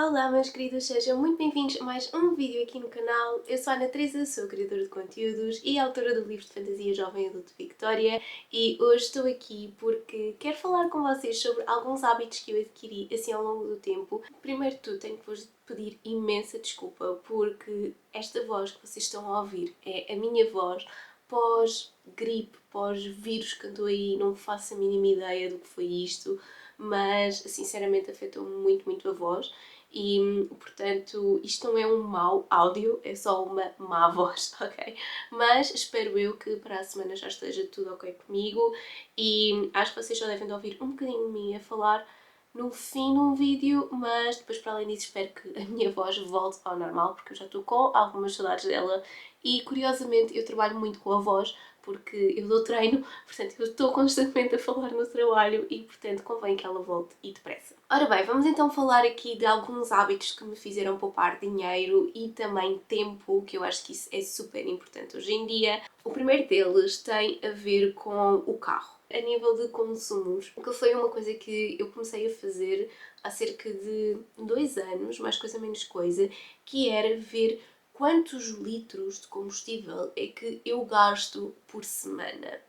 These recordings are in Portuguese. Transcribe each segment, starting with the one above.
Olá meus queridos, sejam muito bem-vindos a mais um vídeo aqui no canal. Eu sou a Ana Teresa, sou criadora de conteúdos e autora do livro de fantasia Jovem Adulto Victoria, e hoje estou aqui porque quero falar com vocês sobre alguns hábitos que eu adquiri assim ao longo do tempo. Primeiro de tudo, tenho que vos pedir imensa desculpa porque esta voz que vocês estão a ouvir é a minha voz pós-gripe, pós-vírus que andou aí, não faço a mínima ideia do que foi isto, mas sinceramente afetou-me muito a voz. E, portanto, isto não é um mau áudio, é só uma má voz, ok? Mas espero eu que para a semana já esteja tudo ok comigo e acho que vocês só devem de ouvir um bocadinho de mim a falar no fim de um vídeo, mas depois, para além disso, espero que a minha voz volte ao normal, porque eu já estou com algumas saudades dela e, curiosamente, eu trabalho muito com a voz, porque eu dou treino, portanto eu estou constantemente a falar no trabalho e, portanto, convém que ela volte e depressa. Ora bem, vamos então falar aqui de alguns hábitos que me fizeram poupar dinheiro e também tempo, que eu acho que isso é super importante hoje em dia. O primeiro deles tem a ver com o carro. A nível de consumos, que foi uma coisa que eu comecei a fazer há cerca de 2 anos, mais coisa menos coisa, que era ver quantos litros de combustível é que eu gasto por semana.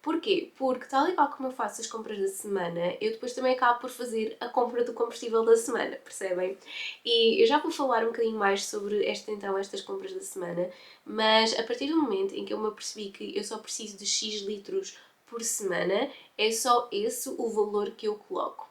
Porquê? Porque tal e qual como eu faço as compras da semana, eu depois também acabo por fazer a compra do combustível da semana, percebem? E eu já vou falar um bocadinho mais sobre estas compras da semana, mas a partir do momento em que eu me apercebi que eu só preciso de X litros por semana, é só esse o valor que eu coloco.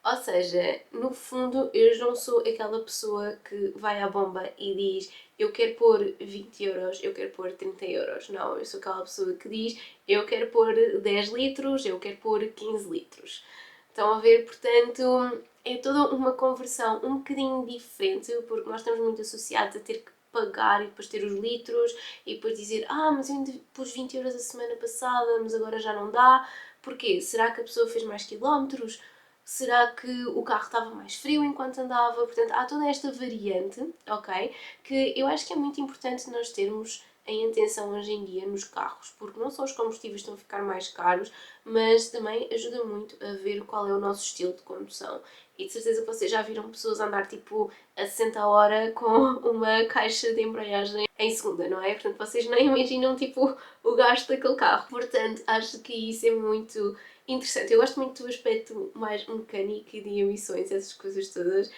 Ou seja, no fundo eu não sou aquela pessoa que vai à bomba e diz eu quero pôr 20 euros, eu quero pôr 30 euros. Não, eu sou aquela pessoa que diz eu quero pôr 10 litros, eu quero pôr 15 litros. Estão a ver? Portanto, é toda uma conversão um bocadinho diferente, porque nós estamos muito associados a ter que pagar e depois ter os litros e depois dizer mas eu ainda pus 20 euros a semana passada, mas agora já não dá. Porquê? Será que a pessoa fez mais quilómetros? Será que o carro estava mais frio enquanto andava? Portanto, há toda esta variante, ok? Que eu acho que é muito importante nós termos em atenção hoje em dia nos carros, porque não só os combustíveis estão a ficar mais caros, mas também ajuda muito a ver qual é o nosso estilo de condução. E de certeza que vocês já viram pessoas andar tipo a 60 a hora com uma caixa de embreagem em segunda, não é? Portanto, vocês nem imaginam tipo o gasto daquele carro. Portanto, acho que isso é muito interessante. Eu gosto muito do aspecto mais mecânico e de emissões, essas coisas todas.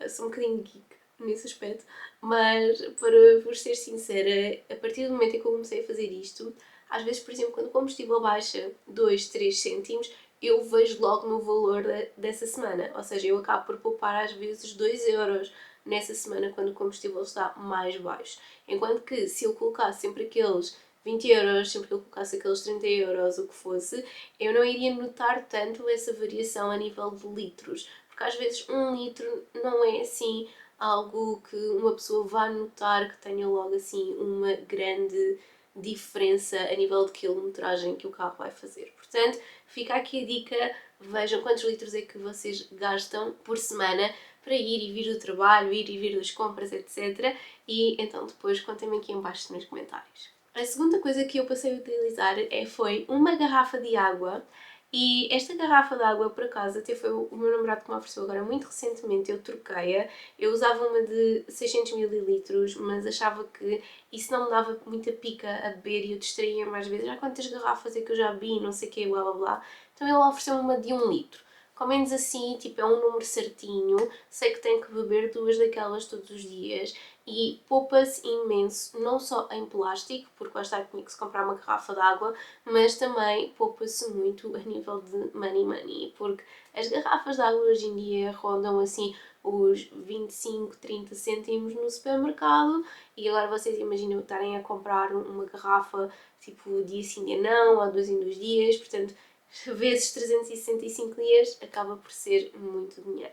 Sou um bocadinho geek nesse aspecto, mas para vos ser sincera, a partir do momento em que eu comecei a fazer isto, às vezes, por exemplo, quando o combustível baixa 2, 3 cêntimos, eu vejo logo no valor dessa semana. Ou seja, eu acabo por poupar às vezes 2 euros nessa semana quando o combustível está mais baixo. Enquanto que se eu colocasse sempre aqueles 20 euros, sempre que eu colocasse aqueles 30 euros, o que fosse, eu não iria notar tanto essa variação a nível de litros. Porque às vezes 1 litro não é assim algo que uma pessoa vá notar que tenha logo assim uma grande diferença a nível de quilometragem que o carro vai fazer. Portanto, fica aqui a dica, vejam quantos litros é que vocês gastam por semana para ir e vir do trabalho, ir e vir das compras, etc. E então depois contem-me aqui em baixo nos comentários. A segunda coisa que eu passei a utilizar foi uma garrafa de água. E esta garrafa de água, por acaso, até foi o meu namorado que me ofereceu agora muito recentemente, eu troquei-a. Eu usava uma de 600 ml, mas achava que isso não me dava muita pica a beber e eu distraía mais vezes. Já quantas garrafas é que eu já vi, não sei o quê, blá blá blá. Então ele ofereceu uma de 1 litro. Com menos assim, tipo, é um número certinho, sei que tenho que beber 2 daquelas todos os dias e poupa-se imenso, não só em plástico, porque lá está, tinha que se comprar uma garrafa de água, mas também poupa-se muito a nível de money, porque as garrafas de água hoje em dia rondam assim os 25, 30 cêntimos no supermercado e agora vocês imaginam estarem a comprar uma garrafa tipo dia sim, dia não, ou 2 em 2 dias, portanto vezes 365 dias acaba por ser muito dinheiro.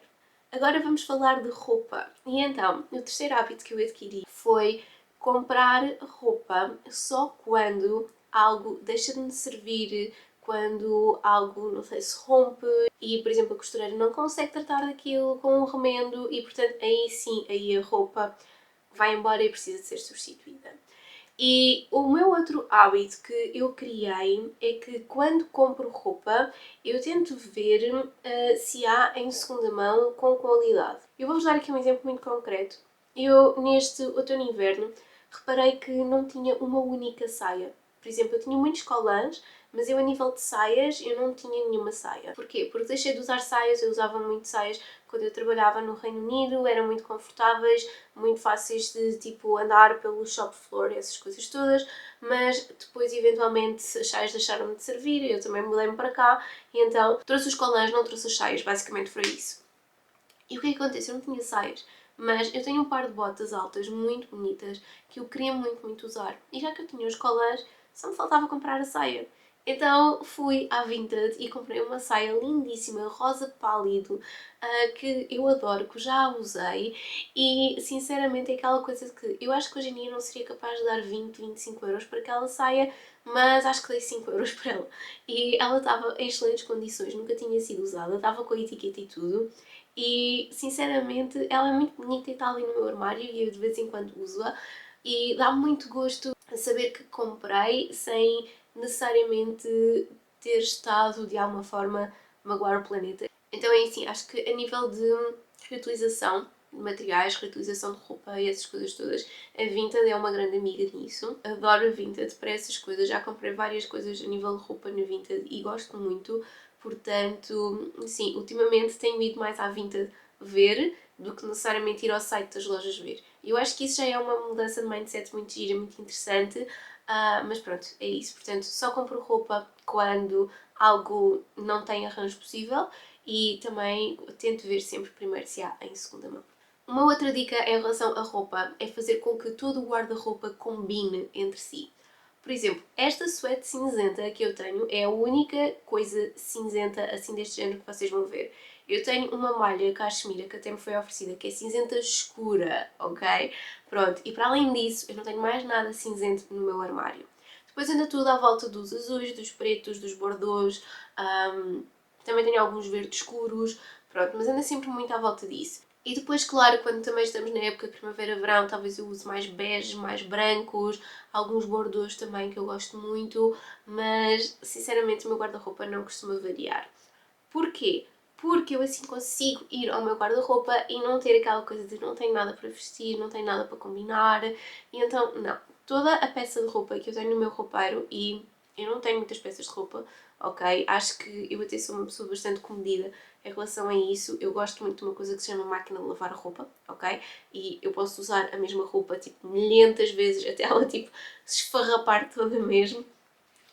Agora vamos falar de roupa. E então, o terceiro hábito que eu adquiri foi comprar roupa só quando algo deixa de me servir, quando algo, não sei, se rompe e, por exemplo, a costureira não consegue tratar daquilo com um remendo e, portanto, aí sim, aí a roupa vai embora e precisa de ser substituída. E o meu outro hábito que eu criei é que quando compro roupa eu tento ver se há em segunda mão com qualidade. Eu vou-vos dar aqui um exemplo muito concreto. Eu, neste outono e inverno, reparei que não tinha uma única saia. Por exemplo, eu tinha muitos colãs, mas eu a nível de saias, eu não tinha nenhuma saia. Porquê? Porque deixei de usar saias, eu usava muito saias quando eu trabalhava no Reino Unido, eram muito confortáveis, muito fáceis de tipo andar pelo shop floor, essas coisas todas, mas depois eventualmente as saias deixaram de servir, eu também mudei-me para cá, e então trouxe os colãs, não trouxe as saias, basicamente foi isso. E o que é que acontece? Eu não tinha saias, mas eu tenho um par de botas altas muito bonitas que eu queria muito, muito usar. E já que eu tinha os colãs, só me faltava comprar a saia. Então fui à Vinted e comprei uma saia lindíssima, rosa pálido, que eu adoro, que já usei e sinceramente é aquela coisa de que eu acho que hoje em dia não seria capaz de dar 20, 25 euros por aquela saia, mas acho que dei 5 euros por ela. E ela estava em excelentes condições, nunca tinha sido usada, estava com a etiqueta e tudo. E sinceramente ela é muito bonita e está ali no meu armário e eu de vez em quando uso-a e dá muito gosto saber que comprei sem necessariamente ter estado de alguma forma a magoar o planeta. Então é assim, acho que a nível de reutilização de materiais, reutilização de roupa e essas coisas todas, a Vinted é uma grande amiga nisso. Adoro a Vinted para essas coisas, já comprei várias coisas a nível de roupa na Vinted e gosto muito. Portanto, sim, ultimamente tenho ido mais à Vinted ver do que necessariamente ir ao site das lojas ver. Eu acho que isso já é uma mudança de mindset muito gira, muito interessante, mas pronto, é isso. Portanto, só compro roupa quando algo não tem arranjo possível e também tento ver sempre primeiro se há em segunda mão. Uma outra dica em relação à roupa é fazer com que todo o guarda-roupa combine entre si. Por exemplo, esta suéte cinzenta que eu tenho é a única coisa cinzenta assim deste género que vocês vão ver. Eu tenho uma malha cachemira que até me foi oferecida que é cinzenta escura, ok? Pronto, e para além disso eu não tenho mais nada cinzento no meu armário. Depois anda tudo à volta dos azuis, dos pretos, dos bordeaux, também tenho alguns verdes escuros, pronto, mas anda sempre muito à volta disso. E depois, claro, quando também estamos na época de primavera-verão, talvez eu use mais beges, mais brancos, alguns bordeaux também que eu gosto muito, mas sinceramente o meu guarda-roupa não costuma variar. Porquê? Porque eu assim consigo ir ao meu guarda-roupa e não ter aquela coisa de não tenho nada para vestir, não tenho nada para combinar, e então, não. Toda a peça de roupa que eu tenho no meu roupeiro, e eu não tenho muitas peças de roupa, ok? Acho que eu até sou uma pessoa bastante comedida em relação a isso. Eu gosto muito de uma coisa que se chama máquina de lavar roupa, ok? E eu posso usar a mesma roupa, tipo, milhentas vezes até ela, tipo, se esfarrapar toda mesmo.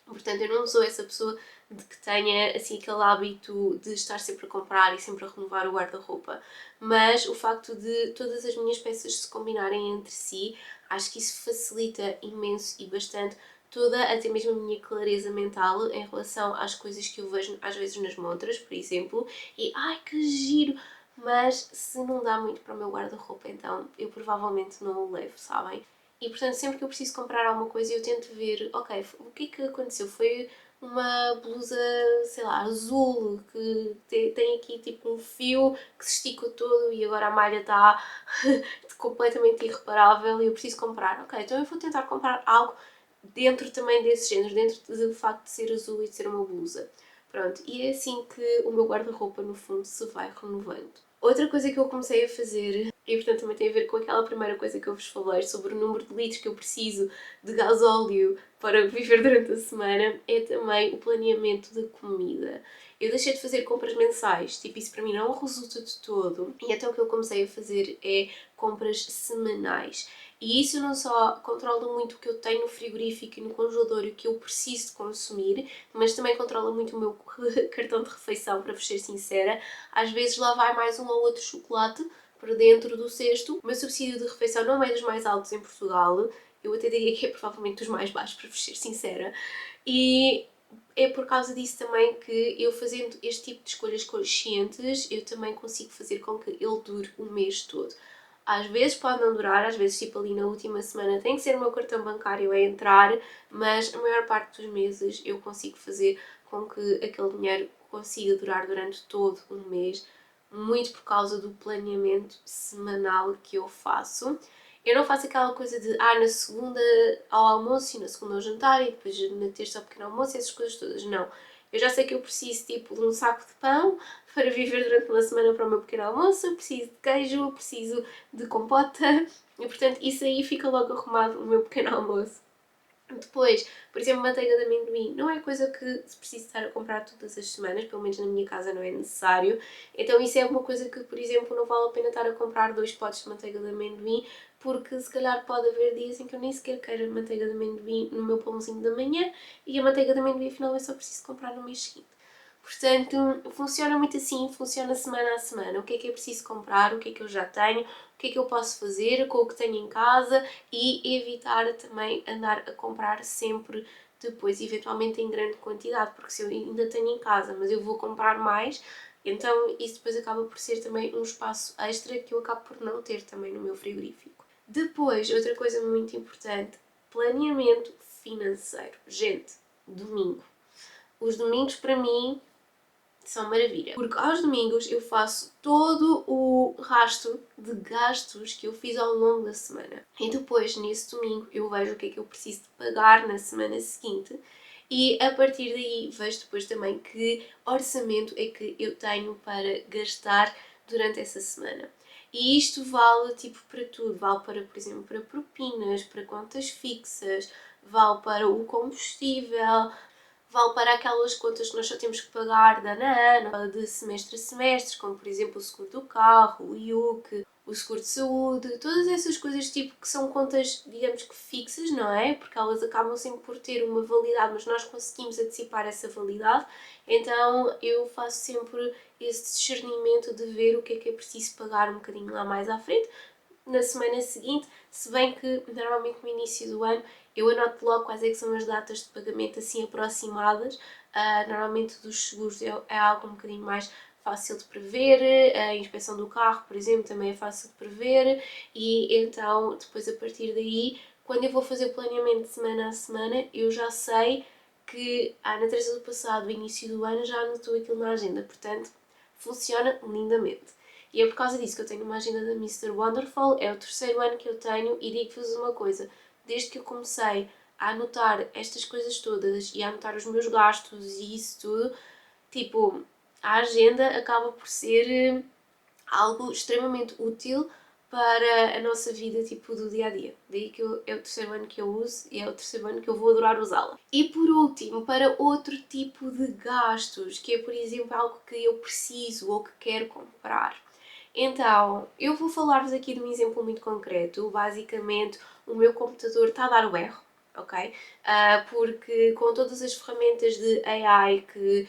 Portanto, eu não sou essa pessoa de que tenha assim aquele hábito de estar sempre a comprar e sempre a renovar o guarda-roupa, mas o facto de todas as minhas peças se combinarem entre si, acho que isso facilita imenso e bastante toda, até mesmo a minha clareza mental em relação às coisas que eu vejo às vezes nas montras, por exemplo, e ai que giro! Mas se não dá muito para o meu guarda-roupa, então eu provavelmente não o levo, sabem? E portanto, sempre que eu preciso comprar alguma coisa, eu tento ver, ok, o que é que aconteceu? Foi uma blusa, sei lá, azul, que tem aqui tipo um fio que se estica todo e agora a malha está completamente irreparável e eu preciso comprar. Ok, então eu vou tentar comprar algo dentro também desse género, dentro do facto de ser azul e de ser uma blusa. Pronto, e é assim que o meu guarda-roupa no fundo se vai renovando. Outra coisa que eu comecei a fazer, e portanto também tem a ver com aquela primeira coisa que eu vos falei sobre o número de litros que eu preciso de gasóleo para viver durante a semana, é também o planeamento da comida. Eu deixei de fazer compras mensais, tipo, isso para mim não resulta de todo, e então o que eu comecei a fazer é compras semanais. E isso não só controla muito o que eu tenho no frigorífico e no congelador e o que eu preciso de consumir, mas também controla muito o meu cartão de refeição, para vos ser sincera. Às vezes lá vai mais um ou outro chocolate para dentro do cesto. O meu subsídio de refeição não é dos mais altos em Portugal, eu até diria que é provavelmente dos mais baixos, para vos ser sincera. E é por causa disso também que eu fazendo este tipo de escolhas conscientes, eu também consigo fazer com que ele dure o mês todo. Às vezes pode não durar, às vezes tipo ali na última semana tem que ser o meu cartão bancário a entrar, mas a maior parte dos meses eu consigo fazer com que aquele dinheiro consiga durar durante todo um mês, muito por causa do planeamento semanal que eu faço. Eu não faço aquela coisa de, na segunda ao almoço e na segunda ao jantar e depois na terça ao pequeno almoço, essas coisas todas, não. Eu já sei que eu preciso, tipo, de um saco de pão para viver durante uma semana para o meu pequeno almoço, eu preciso de queijo, eu preciso de compota e, portanto, isso aí fica logo arrumado o meu pequeno almoço. Depois, por exemplo, manteiga de amendoim não é coisa que se precisa estar a comprar todas as semanas, pelo menos na minha casa não é necessário. Então isso é uma coisa que, por exemplo, não vale a pena estar a comprar 2 potes de manteiga de amendoim, porque se calhar pode haver dias em que eu nem sequer queira manteiga de amendoim no meu pãozinho da manhã e a manteiga de amendoim afinal eu só preciso comprar no mês seguinte. Portanto, funciona muito assim, funciona semana a semana. O que é preciso comprar, o que é que eu já tenho, o que é que eu posso fazer com o que tenho em casa e evitar também andar a comprar sempre depois, eventualmente em grande quantidade, porque se eu ainda tenho em casa, mas eu vou comprar mais, então isso depois acaba por ser também um espaço extra que eu acabo por não ter também no meu frigorífico. Depois, outra coisa muito importante, planeamento financeiro. Gente, domingo. Os domingos para mim são maravilha. Porque aos domingos eu faço todo o rastro de gastos que eu fiz ao longo da semana. E depois, nesse domingo, eu vejo o que é que eu preciso de pagar na semana seguinte e a partir daí vejo depois também que orçamento é que eu tenho para gastar durante essa semana. E isto vale tipo para tudo, vale para, por exemplo, para propinas, para contas fixas, vale para o combustível, vale para aquelas contas que nós só temos que pagar de ano a ano, de semestre a semestre, como por exemplo o seguro do carro, o IUC, o seguro de saúde, todas essas coisas tipo que são contas, digamos que fixas, não é? Porque elas acabam sempre por ter uma validade, mas nós conseguimos antecipar essa validade, então eu faço sempre esse discernimento de ver o que é preciso pagar um bocadinho lá mais à frente, na semana seguinte, se bem que normalmente no início do ano eu anoto logo quais é que são as datas de pagamento assim aproximadas. Normalmente dos seguros é algo um bocadinho mais fácil de prever, a inspeção do carro, por exemplo, também é fácil de prever e então depois a partir daí, quando eu vou fazer o planeamento de semana a semana, eu já sei que na terça do passado, início do ano, já anotou aquilo na agenda, portanto funciona lindamente. E é por causa disso que eu tenho uma agenda da Mr. Wonderful, é o terceiro ano que eu tenho e digo-vos uma coisa, desde que eu comecei a anotar estas coisas todas e a anotar os meus gastos e isso tudo, tipo, a agenda acaba por ser algo extremamente útil para a nossa vida, tipo, do dia a dia. Daí que é o terceiro ano que eu uso e é o terceiro ano que eu vou adorar usá-la. E por último, para outro tipo de gastos, que é, por exemplo, algo que eu preciso ou que quero comprar. Então, eu vou falar-vos aqui de um exemplo muito concreto. Basicamente, o meu computador está a dar o erro, ok? Porque com todas as ferramentas de AI que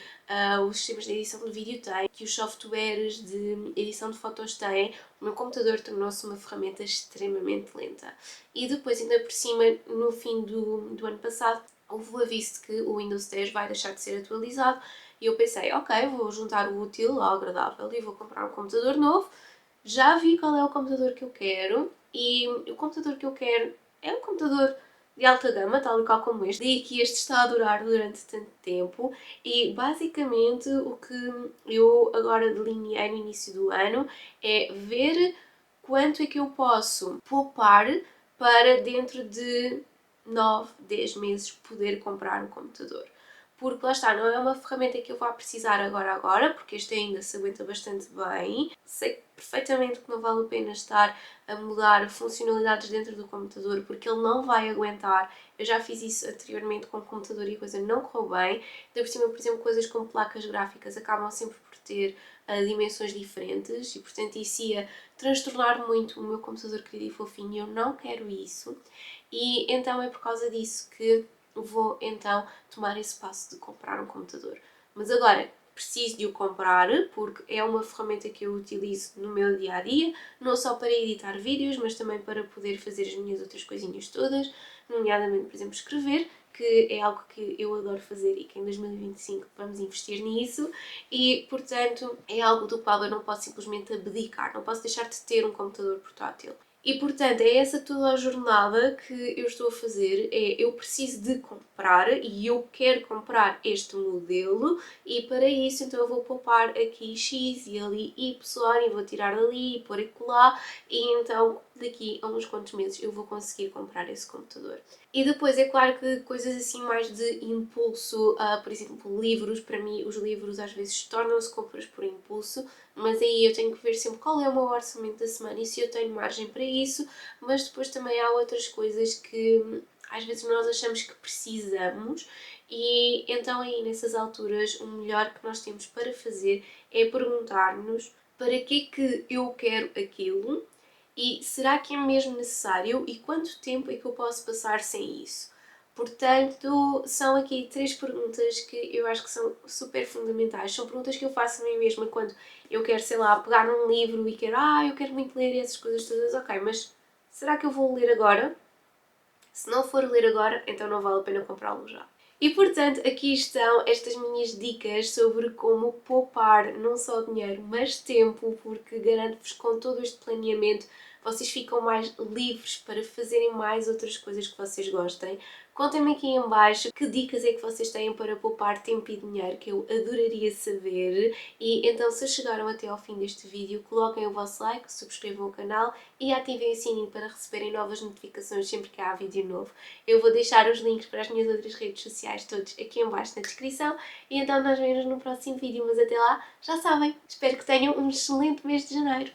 os sistemas de edição de vídeo têm, que os softwares de edição de fotos têm, o meu computador tornou-se uma ferramenta extremamente lenta. E depois, ainda por cima, no fim do ano passado, houve o aviso de que o Windows 10 vai deixar de ser atualizado e eu pensei, ok, vou juntar o útil ao agradável e vou comprar um computador novo. Já vi qual é o computador que eu quero e o computador que eu quero é um computador de alta gama, tal e qual como este, e que este está a durar durante tanto tempo e basicamente o que eu agora delineei no início do ano é ver quanto é que eu posso poupar para dentro de 9, 10 meses poder comprar um computador. Porque lá está, não é uma ferramenta que eu vá precisar agora, porque este ainda se aguenta bastante bem. Sei perfeitamente que não vale a pena estar a mudar funcionalidades dentro do computador, porque ele não vai aguentar. Eu já fiz isso anteriormente com o computador e a coisa não correu bem. Ainda por cima, por exemplo, coisas como placas gráficas acabam sempre por ter dimensões diferentes e, portanto, isso ia transtornar muito o meu computador querido e fofinho e eu não quero isso. E então é por causa disso que vou então tomar esse passo de comprar um computador. Mas agora preciso de o comprar porque é uma ferramenta que eu utilizo no meu dia a dia, não só para editar vídeos, mas também para poder fazer as minhas outras coisinhas todas, nomeadamente, por exemplo, escrever, que é algo que eu adoro fazer e que em 2025 vamos investir nisso e, portanto, é algo do qual eu não posso simplesmente abdicar, não posso deixar de ter um computador portátil. E portanto é essa toda a jornada que eu estou a fazer, eu preciso de comprar e eu quero comprar este modelo e para isso então eu vou poupar aqui X e ali Y e vou tirar dali e pôr acolá e então daqui a uns quantos meses eu vou conseguir comprar esse computador. E depois é claro que coisas assim mais de impulso, por exemplo livros, para mim os livros às vezes tornam-se compras por impulso, mas aí eu tenho que ver sempre qual é o meu orçamento da semana e se eu tenho margem para isso, mas depois também há outras coisas que às vezes nós achamos que precisamos e então aí nessas alturas o melhor que nós temos para fazer é perguntar-nos para que é que eu quero aquilo e será que é mesmo necessário e quanto tempo é que eu posso passar sem isso? Portanto, são aqui 3 perguntas que eu acho que são super fundamentais. São perguntas que eu faço a mim mesma quando eu quero, sei lá, pegar num livro e quero, eu quero muito ler essas coisas todas. Ok, mas será que eu vou ler agora? Se não for ler agora, então não vale a pena comprá-lo já. E portanto, aqui estão estas minhas dicas sobre como poupar não só dinheiro, mas tempo, porque garanto-vos que com todo este planeamento vocês ficam mais livres para fazerem mais outras coisas que vocês gostem. Contem-me aqui em baixo que dicas é que vocês têm para poupar tempo e dinheiro, que eu adoraria saber. E então, se chegaram até ao fim deste vídeo, coloquem o vosso like, subscrevam o canal e ativem o sininho para receberem novas notificações sempre que há vídeo novo. Eu vou deixar os links para as minhas outras redes sociais todos aqui em baixo na descrição e então nós vemos no próximo vídeo, mas até lá, já sabem, espero que tenham um excelente mês de janeiro.